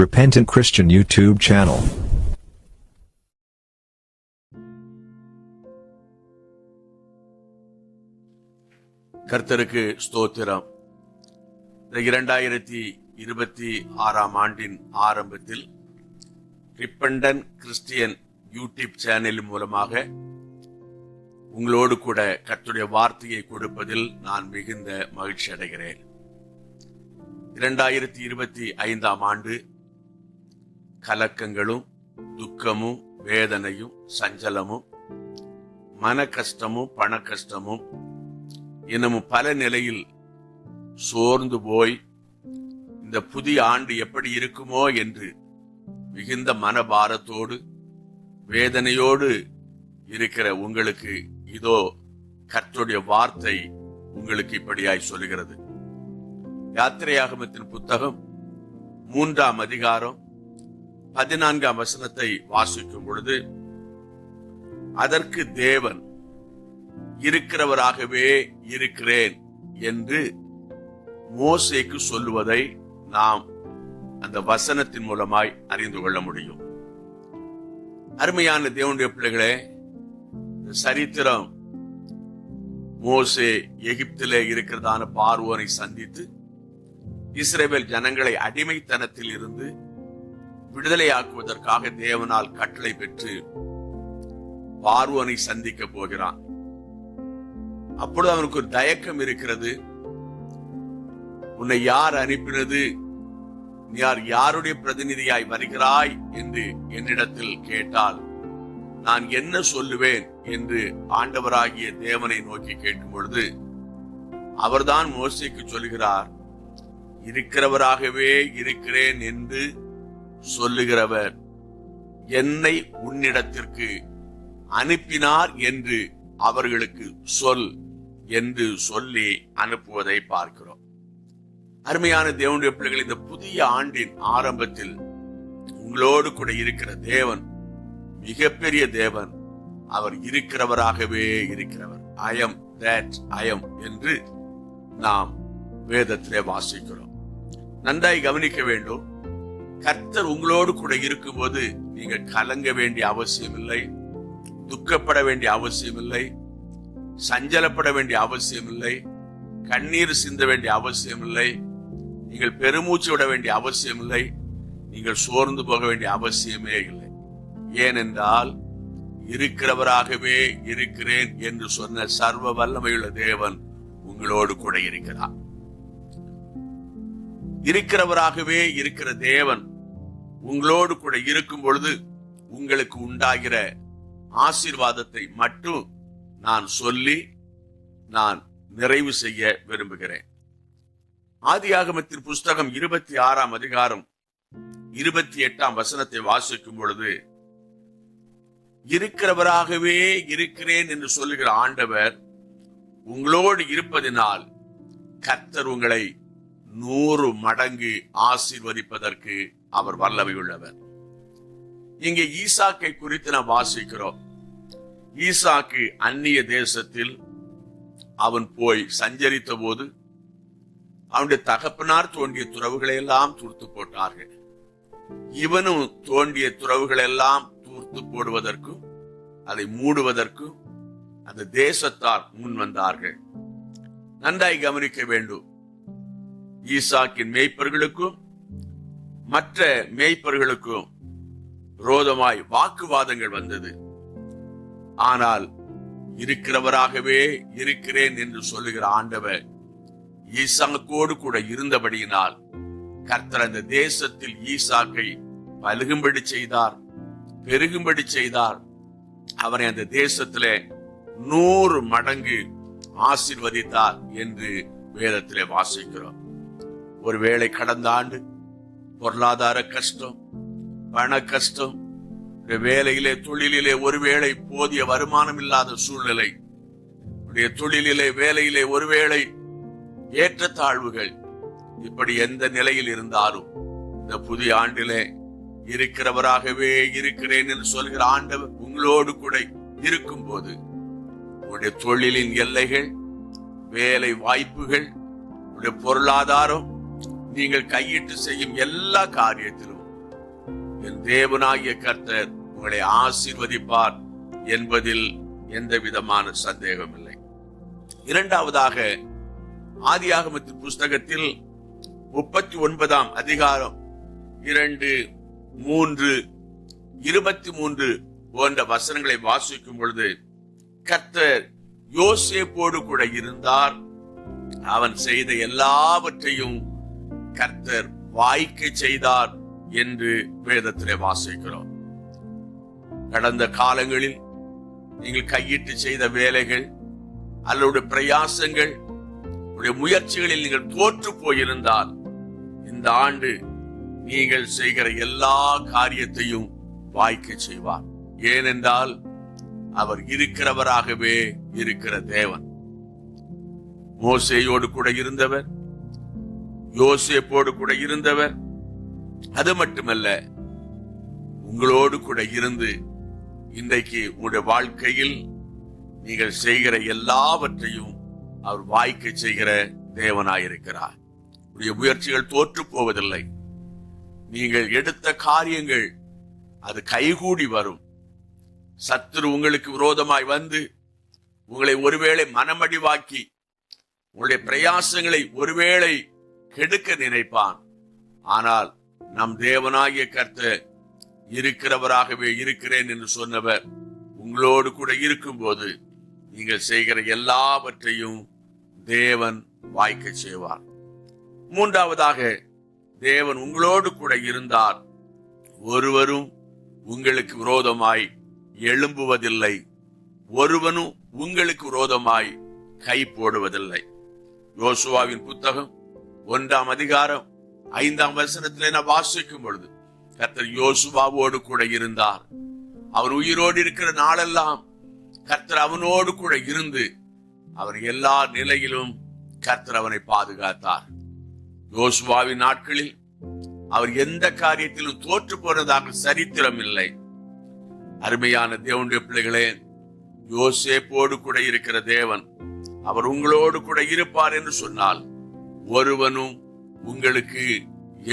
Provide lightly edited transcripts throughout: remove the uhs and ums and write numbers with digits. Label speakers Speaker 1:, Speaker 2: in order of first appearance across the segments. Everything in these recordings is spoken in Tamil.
Speaker 1: Repentant Christian YouTube channel.
Speaker 2: கர்த்தருக்கு ஸ்தோத்திரம். 2026 ஆண்டின் ஆரம்பத்தில் ரிப்பெண்டன்ட் கிறிஸ்டியன் யூடியூப் சேனல் மூலமாக உங்களோடு கூட கர்த்தருடைய வார்த்தையை கொடுப்பதில் நான் மிகுந்த மகிழ்ச்சி அடைகிறேன். 2025 ஆண்டு கலக்கங்களும் துக்கமும் வேதனையும் சஞ்சலமும் மன கஷ்டமும் பண கஷ்டமும் இன்னமும் பல நிலையில் சோர்ந்து போய் இந்த புதிய ஆண்டு எப்படி இருக்குமோ என்று மிகுந்த மனபாரத்தோடு வேதனையோடு இருக்கிற உங்களுக்கு இதோ கர்த்தருடைய வார்த்தை உங்களுக்கு இப்படியாய் சொல்லுகிறது. யாத்திரையாகமத்தின் புத்தகம் 3ஆம் அதிகாரம் 14ஆம் வசனத்தை வாசிக்கும் பொழுது, அதற்கு தேவன் இருக்கிறவராகவே இருக்கிறேன் என்று மோசேக்கு சொல்லுவதை நாம் அந்த வசனத்தின் மூலமாய் அறிந்து கொள்ள முடியும். அருமையான தேவனுடைய பிள்ளைகளே, சரித்திரம் மோசே எகிப்திலே இருக்கிறதான பார்வோனை சந்தித்து இஸ்ரவேல் ஜனங்களை அடிமைத்தனத்தில் இருந்து விடுதலையாக்குவதற்காக தேவனால் கட்டளை பெற்று பார்வோனை சந்திக்க போகிறான். அப்பொழுது அவனுக்கு ஒரு தயக்கம் இருக்கிறது. உன்னை யார் அனுப்பினது? நீ யாருடைய பிரதிநிதியாய் வருகிறாய் என்று என்னிடத்தில் கேட்டால் நான் என்ன சொல்லுவேன் என்று ஆண்டவராகிய தேவனை நோக்கி கேட்கும் பொழுது அவர்தான் மோசேக்கு சொல்லுகிறார், இருக்கிறவராகவே இருக்கிறேன் என்று சொல்லுகிறவர் என்னை உன்னிடத்திற்கு அனுப்பினார் என்று அவர்களுக்கு சொல் என்று சொல்லி அனுப்புவதை பார்க்கிறோம். அருமையான தேவனுடைய பிள்ளைகள், இந்த புதிய ஆண்டின் ஆரம்பத்தில் உங்களோடு கூட இருக்கிற தேவன் மிகப்பெரிய தேவன். அவர் இருக்கிறவராகவே இருக்கிறவர். I am that I am என்று நாம் வேதத்திலே வாசிக்கிறோம். நன்றாய் கவனிக்க வேண்டும். கர்த்தர் உங்களோடு கூட இருக்கும்போது நீங்கள் கலங்க வேண்டிய அவசியம் இல்லை, துக்கப்பட வேண்டிய அவசியம் இல்லை, சஞ்சலப்பட வேண்டிய அவசியம் இல்லை, கண்ணீர் சிந்த வேண்டிய அவசியம் இல்லை, நீங்கள் பெருமூச்சு விட வேண்டிய அவசியம் இல்லை, நீங்கள் சோர்ந்து போக வேண்டிய அவசியமே இல்லை. ஏனென்றால் இருக்கிறவராகவே இருக்கிறேன் என்று சொன்ன சர்வ வல்லமையுள்ள தேவன் உங்களோடு கூட இருக்கிறார். இருக்கிறவராகவே இருக்கிற தேவன் உங்களோடு கூட இருக்கும் பொழுது உங்களுக்கு உண்டாகிற ஆசீர்வாதத்தை மட்டும் நான் சொல்லி நான் நிறைவு செய்ய விரும்புகிறேன். ஆதியாகமத்தின் புஸ்தகம் 26ஆம் அதிகாரம் 28ஆம் வசனத்தை வாசிக்கும் பொழுது, இருக்கிறவராகவே இருக்கிறேன் என்று சொல்லுகிற ஆண்டவர் உங்களோடு இருப்பதினால் கர்த்தர் உங்களை 100 மடங்கு ஆசீர்வதிப்பதற்கு அவர் வல்லமை உள்ளவர். இங்கே ஈசாக்கை குறித்து நாம் வாசிக்கிறோம். ஈசாக்கு அந்நிய தேசத்தில் அவன் போய் சஞ்சரித்த போது அவனுடைய தகப்பனார் தோண்டிய துறவுகளை எல்லாம் தூர்த்து போட்டார்கள். இவனும் தோண்டிய துறவுகள் எல்லாம் தூர்த்து போடுவதற்கும் அதை மூடுவதற்கும் அந்த தேசத்தார் முன் வந்தார்கள். நன்றாய் கவனிக்க வேண்டும். ஈசாக்கின் மேய்ப்பர்களுக்கும் மற்ற மேய்ப்பர்களுக்கும் விரோதமாய் வாக்குவாதங்கள் வந்தது. ஆனால் இருக்கிறவராகவே இருக்கிறேன் என்று சொல்லுகிற ஆண்டவர் ஈசாக்கோடு கூட இருந்தபடியினால் கர்த்தர் அந்த தேசத்தில் ஈசாக்கை பலுகும்படி செய்தார், பெருகும்படி செய்தார். அவரை அந்த தேசத்திலே 100 மடங்கு ஆசீர்வதித்தார் என்று வேதத்திலே வாசிக்கிறோம். ஒருவேளை கடந்த ஆண்டு பொருளாதார கஷ்டம், பண கஷ்டம், வேலையிலே தொழிலிலே ஒருவேளை போதிய வருமானம் இல்லாத சூழ்நிலை, தொழிலிலே வேலையிலே ஒருவேளை ஏற்றத்தாழ்வுகள், இப்படி எந்த நிலையில் இருந்தாலும் இந்த புதிய ஆண்டிலே இருக்கிறவராகவே இருக்கிறேன் என்று சொல்கிற ஆண்டவர் உங்களோடு கூட இருக்கும் போது உங்களுடைய தொழிலின் எல்லைகள், வேலை வாய்ப்புகள், உங்களுடைய பொருளாதாரம், நீங்கள் கையிட்டு செய்யும் எல்லா காரியத்திலும் தேவனாகிய கர்த்தர் உங்களை ஆசீர்வதிப்பார் என்பதில் எந்த விதமான சந்தேகம் இல்லை. இரண்டாவதாக, ஆதியாகமத்தின் புஸ்தகத்தில் 39ஆம் அதிகாரம் 2, 3, 23 போன்ற வசனங்களை வாசிக்கும் பொழுது, கர்த்தர் யோசேப்போடு கூட இருந்தார், அவன் செய்த எல்லாவற்றையும் கர்த்தர் வாய்க்க செய்தார் என்று வேதத்திலே வாசிக்கிறோம். கடந்த காலங்களில் நீங்கள் கையிட்டு செய்த வேலைகள் அல்லது பிரயாசங்கள், முயற்சிகளில் நீங்கள் தோற்று போயிருந்தால், இந்த ஆண்டு நீங்கள் செய்கிற எல்லா காரியத்தையும் வாய்க்க செய்வார். ஏனென்றால் அவர் இருக்கிறவராகவே இருக்கிற தேவன். மோசேயோடு கூட இருந்தவர், யோசேப்போடு கூட இருந்தவர். அது மட்டுமல்ல, உங்களோடு கூட இருந்து இன்றைக்கு உங்களுடைய வாழ்க்கையில் நீங்கள் செய்கிற எல்லாவற்றையும் அவர் வாய்க்க செய்கிற தேவனாயிருக்கிறார். உங்களுடைய முயற்சிகள் தோற்று போவதில்லை. நீங்கள் எடுத்த காரியங்கள் அது கைகூடி வரும். சத்துரு உங்களுக்கு விரோதமாய் வந்து உங்களை ஒருவேளை மனமடிவாக்கி உங்களுடைய பிரயாசங்களை ஒருவேளை கெடுக்க நினைப்பான். ஆனால் நம் தேவனாகிய கர்த்தர் இருக்கிறவராகவே இருக்கிறேன் என்று சொன்னவர் உங்களோடு கூட இருக்கும் போது நீங்கள் செய்கிற எல்லாவற்றையும் தேவன் வாய்க்க செய்வார். மூன்றாவதாக, தேவன் உங்களோடு கூட இருந்தார், ஒருவரும் உங்களுக்கு விரோதமாய் எழும்புவதில்லை, ஒருவனும் உங்களுக்கு விரோதமாய் கை போடுவதில்லை. யோசுவாவின் புத்தகம் 1ஆம் அதிகாரம் 5ஆம் வசனத்திலே நான் வாசிக்கும் பொழுது, கர்த்தர் யோசுவாவோடு கூட இருந்தார். அவர் உயிரோடு இருக்கிற நாளெல்லாம் கர்த்தர் அவனோடு கூட இருந்து அவர் எல்லா நிலையிலும் கர்த்தர் அவனை பாதுகாத்தார். யோசுவாவின் நாட்களில் அவர் எந்த காரியத்திலும் தோற்று போனதாக சரித்திரம் இல்லை. அருமையான தேவனுடைய பிள்ளைகளே, யோசேப்போடு கூட இருக்கிற தேவன் அவர் உங்களோடு கூட இருப்பார் என்று சொன்னால் ஒருவனும் உங்களுக்கு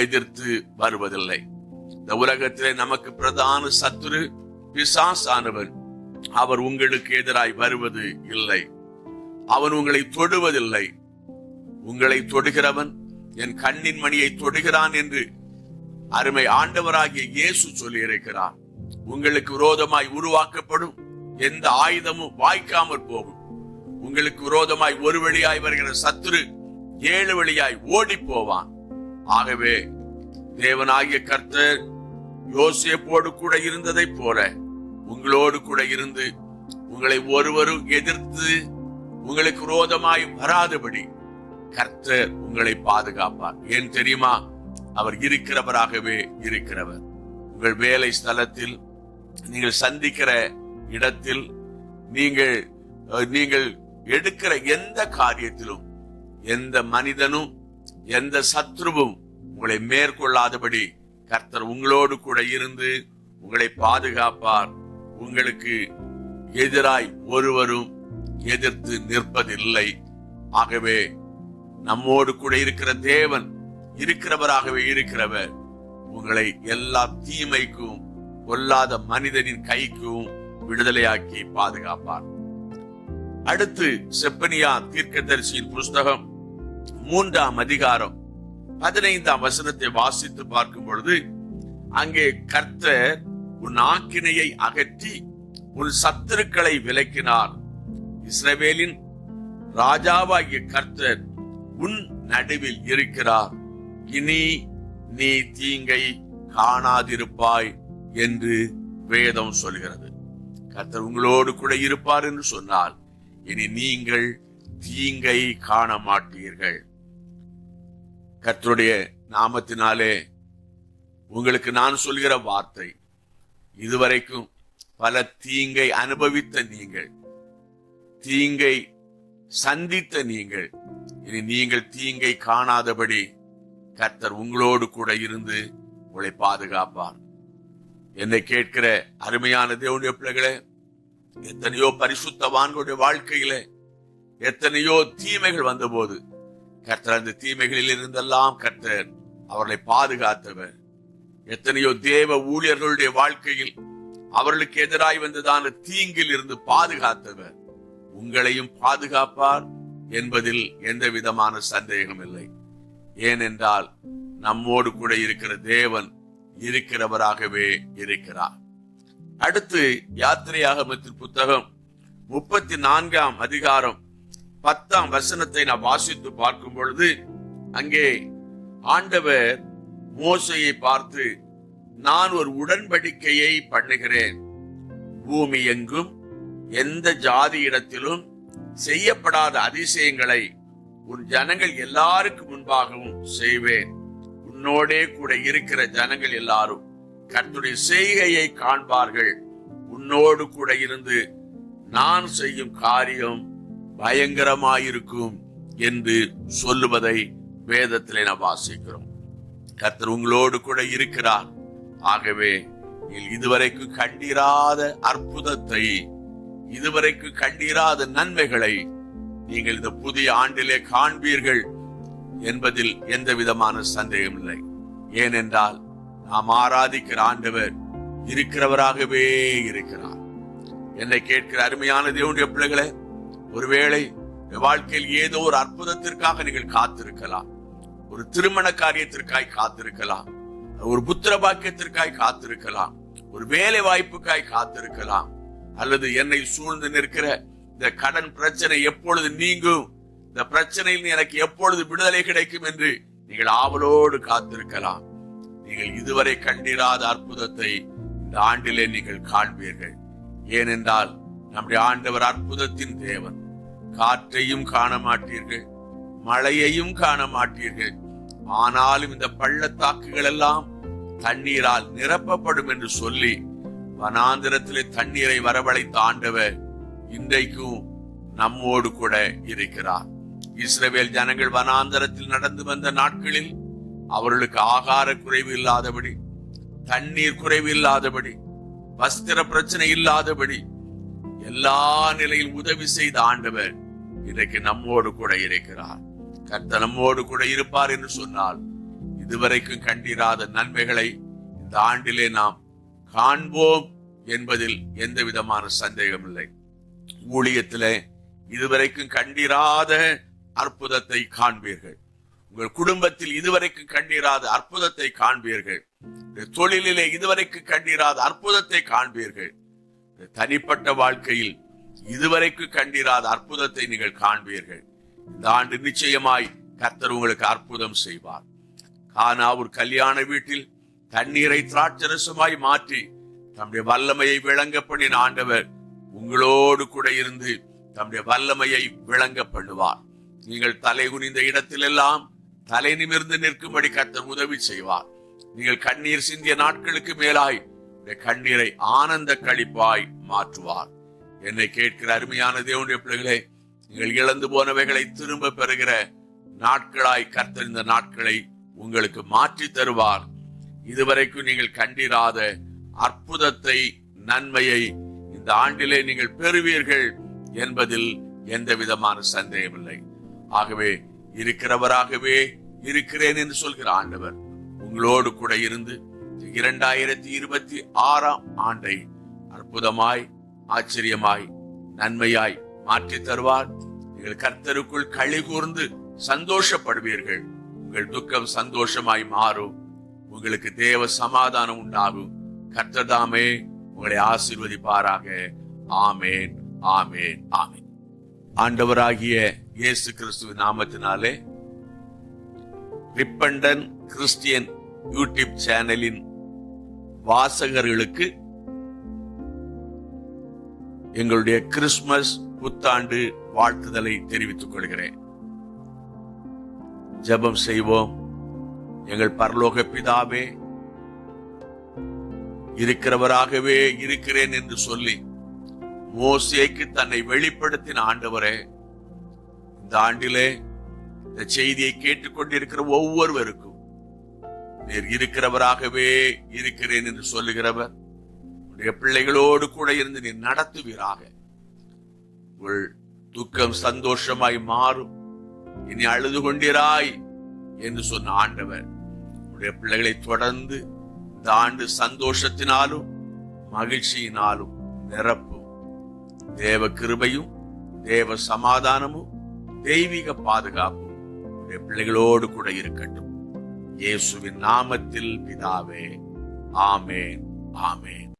Speaker 2: எதிர்த்து வருவதில்லை. இந்த உலகத்திலே நமக்கு பிரதான சத்துரு பிசாசானவன். அவர் உங்களுக்கு எதிராய் வருவது இல்லை. அவன் உங்களை தொடுவதில்லை. உங்களை தொடுகிறவன் என் கண்ணின் மணியை தொடுகிறான் என்று அருமை ஆண்டவராகிய இயேசு சொல்லி இருக்கிறார். உங்களுக்கு விரோதமாய் உருவாக்கப்படும் எந்த ஆயுதமும் வாய்க்காமற் போகும். உங்களுக்கு விரோதமாய் ஒரு வழியாய் வருகிற சத்துரு 7 வழியாய் ஓடி போவான். ஆகவே தேவனாகிய கர்த்தர் யோசேப்போடு கூட இருந்ததை போல உங்களோடு கூட இருந்து உங்களை ஒருவரும் எதிர்த்து உங்களுக்கு விரோதமாய் வராதபடி கர்த்தர் உங்களை பாதுகாப்பார். ஏன் தெரியுமா? அவர் இருக்கிறவராகவே இருக்கிறவர். உங்கள் வேலை ஸ்தலத்தில், நீங்கள் சந்திக்கிற இடத்தில், நீங்கள் எடுக்கிற எந்த காரியத்திலும் எந்த மனிதனும் எந்த சத்ருவும் உங்களை மேற்கொள்ளாதபடி கர்த்தர் உங்களோடு கூட இருந்து உங்களை பாதுகாப்பார். உங்களுக்கு எதிராய் ஒருவரும் எதிர்த்து நிற்பதில்லை. ஆகவே நம்மோடு கூட இருக்கிற தேவன் இருக்கிறவராகவே இருக்கிறவர் உங்களை எல்லா தீமைக்கும் கொல்லாத மனிதனின் கைக்கும் விடுதலையாக்கி பாதுகாப்பார். அடுத்து செப்பனியா தீர்க்கதரிசியின் புஸ்தகம் 3ஆம் அதிகாரம் 15ஆம் வசனத்தை வாசித்து பார்க்கும் பொழுது, அங்கே கர்த்தர் உன் ஆக்கினையை அகற்றி உன் சத்துருக்களை விலக்கினார். இஸ்ரவேலின் ராஜாவாகிய கர்த்தர் உன் நடுவில் இருக்கிறார். இனி நீ தீங்கை காணாதிருப்பாய் என்று வேதம் சொல்கிறது. கர்த்தர் உங்களோடு கூட இருப்பார் என்று சொன்னால் இனி நீங்கள் தீங்கை காண மாட்டீர்கள். கர்த்தருடைய நாமத்தினாலே உங்களுக்கு நான் சொல்கிற வார்த்தை, இதுவரைக்கும் பல தீங்கை அனுபவித்த நீங்கள், தீங்கை சந்தித்த நீங்கள், இனி நீங்கள் தீங்கை காணாதபடி கர்த்தர் உங்களோடு கூட இருந்து உங்களை பாதுகாப்பார். என்னை கேட்கிற அருமையான தேவனுடைய பிள்ளைகளே, எத்தனையோ பரிசுத்தவான்களுடைய வாழ்க்கையில எத்தனையோ தீமைகள் வந்தபோது கர்த்தர் அந்த தீமைகளில் இருந்தெல்லாம் கர்த்தர் அவர்களை பாதுகாத்தவர். எத்தனையோ தேவ ஊழியர்களுடைய வாழ்க்கையில் அவர்களுக்கு எதிராய் வந்ததான தீங்கில் இருந்து பாதுகாத்தவர் உங்களையும் பாதுகாப்பார் என்பதில் எந்த விதமான சந்தேகம் இல்லை. ஏனென்றால் நம்மோடு கூட இருக்கிற தேவன் இருக்கிறவராகவே இருக்கிறார். அடுத்து யாத்திரையாகமத்தின் புத்தகம் 34ஆம் அதிகாரம் 10ஆம் வசனத்தை நாம் வாசித்து பார்க்கும் பொழுது, அங்கே ஆண்டவர் மோசேயை பார்த்து, நான் ஒரு உடன்படிக்கையை பண்ணுகிறேன், பூமி எங்கும் எந்த ஜாதியிடத்திலும் செய்யப்படாத அதிசயங்களை உன் ஜனங்கள் எல்லாருக்கும் முன்பாகவும் செய்வேன். உன்னோடே கூட இருக்கிற ஜனங்கள் எல்லாரும் கர்த்தருடைய செய்கையை காண்பார்கள். உன்னோடு கூட இருந்து நான் செய்யும் காரியம் பயங்கரமாயிருக்கும் என்று சொல்லுவதை வேதத்திலே நாம் வாசிக்கிறோம். கர்த்தர் உங்களோடு கூட இருக்கிறார். ஆகவே இதுவரைக்கும் கண்டிராத அற்புதத்தை, இதுவரைக்கும் கண்டிராத நன்மைகளை நீங்கள் இந்த புதிய ஆண்டிலே காண்பீர்கள் என்பதில் எந்த விதமான சந்தேகம் இல்லை. ஏனென்றால் நாம் ஆராதிக்கிற ஆண்டவர் இருக்கிறவராகவே இருக்கிறார். என்னை கேட்கிற அருமையான தேவனுடைய பிள்ளைகளே, ஒருவேளை வாழ்க்கையில் ஏதோ ஒரு அற்புதத்திற்காக நீங்கள் காத்திருக்கலாம், ஒரு திருமண காரியத்திற்காய் காத்திருக்கலாம், ஒரு புத்திர பாக்கியத்திற்காய் காத்திருக்கலாம், ஒரு வேலை வாய்ப்புக்காய் காத்திருக்கலாம், அல்லது என்னை சூழ்ந்து நிற்கிற இந்த கடன் பிரச்சனை எப்பொழுது நீங்கும், இந்த பிரச்சனையில் எனக்கு எப்பொழுது விடுதலை கிடைக்கும் என்று நீங்கள் ஆவலோடு காத்திருக்கலாம். நீங்கள் இதுவரை கண்டிராத அற்புதத்தை இந்த ஆண்டிலே நீங்கள் காண்பீர்கள். ஏனென்றால் நம்முடைய ஆண்டவர் அற்புதத்தின் தேவன். காற்றையும் காண மாட்டீர்கள், மழையையும் காண மாட்டீர்கள், ஆனாலும் இந்த பள்ளத்தாக்குகள் எல்லாம் தண்ணீரால் நிரப்பப்படும் என்று சொல்லி வனாந்திரத்திலே தண்ணீரை வரவழைத்த ஆண்டவர் இன்றைக்கும் நம்மோடு கூட இருக்கிறார். இஸ்ரவேல் ஜனங்கள் வனாந்தரத்தில் நடந்து வந்த நாட்களில் அவர்களுக்கு ஆகார குறைவு இல்லாதபடி, தண்ணீர் குறைவு இல்லாதபடி, வஸ்திர பிரச்சனை இல்லாதபடி எல்லா நிலையில் உதவி செய்த ஆண்டவர் இன்றைக்கு நம்மோடு கூட இருக்கிறார். கர்த்தர் நம்மோடு கூட இருப்பார் என்று சொன்னால் இதுவரைக்கும் கண்டிராத நன்மைகளை இந்த ஆண்டிலே நாம் காண்போம் என்பதில் எந்த விதமான சந்தேகம் இல்லை. ஊழியத்திலே இதுவரைக்கும் கண்டிராத அற்புதத்தை காண்பீர்கள். உங்கள் குடும்பத்தில் இதுவரைக்கும் கண்டிராத அற்புதத்தை காண்பீர்கள். தொழிலிலே இதுவரைக்கும் கண்டிராத அற்புதத்தை காண்பீர்கள். தனிப்பட்ட வாழ்க்கையில் இதுவரைக்கும் கண்டிராத அற்புதத்தை நீங்கள் காண்பீர்கள். இந்த ஆண்டு நிச்சயமாய் கர்த்தர் உங்களுக்கு அற்புதம் செய்வார். கானா ஒரு கல்யாண வீட்டில் தண்ணீரை திராட்சரசமாய் மாற்றி தம்முடைய வல்லமையை விளங்க பண்ணின ஆண்டவர் உங்களோடு கூட இருந்து தம்முடைய வல்லமையை விளங்க பண்ணுவார். நீங்கள் தலை குனிந்த இடத்திலெல்லாம் தலை நிமிர்ந்து நிற்கும்படி கர்த்தர் உதவி செய்வார். நீங்கள் கண்ணீர் சிந்திய நாட்களுக்கு மேலாய் கண்ணீரை ஆனந்த களிப்பாய் மாற்றுவார். என்னை கேட்கிற அருமையான தேவனுடைய பிள்ளைகளே, நீங்கள் இழந்து போனவைகளை திரும்ப பெறுகிற நாட்களாய் கர்த்தர் இந்த நாட்களை உங்களுக்கு மாற்றி தருவார். இதுவரைக்கும் நீங்கள் கண்டிராத அற்புதத்தை, நன்மையை இந்த ஆண்டிலே நீங்கள் பெறுவீர்கள் என்பதில் எந்த விதமான சந்தேகம் இல்லை. ஆகவே இருக்கிறவராகவே இருக்கிறேன் என்று சொல்கிற ஆண்டவர் உங்களோடு கூட இருந்து 2026 ஆண்டை அற்புதமாய், ஆச்சரியமாய், நன்மையாய் மாற்றி தருவார். நீங்கள் கர்த்தருக்குள் களி கூர்ந்து சந்தோஷப்படுவீர்கள். உங்கள் துக்கம் சந்தோஷமாய் மாறும். உங்களுக்கு தேவ சமாதானம் உண்டாகும். கர்த்தர் தாமே உங்களை ஆசீர்வதிப்பாராக. ஆமேன், ஆமேன், ஆமேன். ஆண்டவராகிய இயேசு கிறிஸ்துவின் நாமத்தினாலே ரிப்பண்டன் கிறிஸ்டியன் யூடியூப் சேனலின் வாசகர்களுக்கு எங்களுடைய கிறிஸ்துமஸ் புத்தாண்டு வாழ்த்துதலை தெரிவித்துக் கொள்கிறேன். ஜெபம் செய்வோம். எங்கள் பரலோக பிதாவே, இருக்கிறவராகவே இருக்கிறேன் என்று சொல்லி மோசேக்கு தன்னை வெளிப்படுத்தின ஆண்டவரே, இந்த ஆண்டிலே இந்த செய்தியை கேட்டுக்கொண்டிருக்கிற ஒவ்வொருவருக்கும் நீர் இருக்கிறவராகவே இருக்கிறேன் என்று சொல்லுகிறவர் உடைய பிள்ளைகளோடு கூட இருந்து நீர் நடத்துவீராக. உங்கள் துக்கம் சந்தோஷமாய் மாறும். இனி அழுது கொண்டிராய் என்று சொன்ன ஆண்டவர் உடைய பிள்ளைகளை தொடர்ந்து இந்த ஆண்டு சந்தோஷத்தினாலும் மகிழ்ச்சியினாலும் நிரப்பும். தேவ கிருபையும் தேவ சமாதானமும் தெய்வீக பாதுகாப்பும் உடைய பிள்ளைகளோடு கூட இருக்கட்டும். இயேசுவின் நாமத்தில் பிதாவே, ஆமேன், ஆமேன்.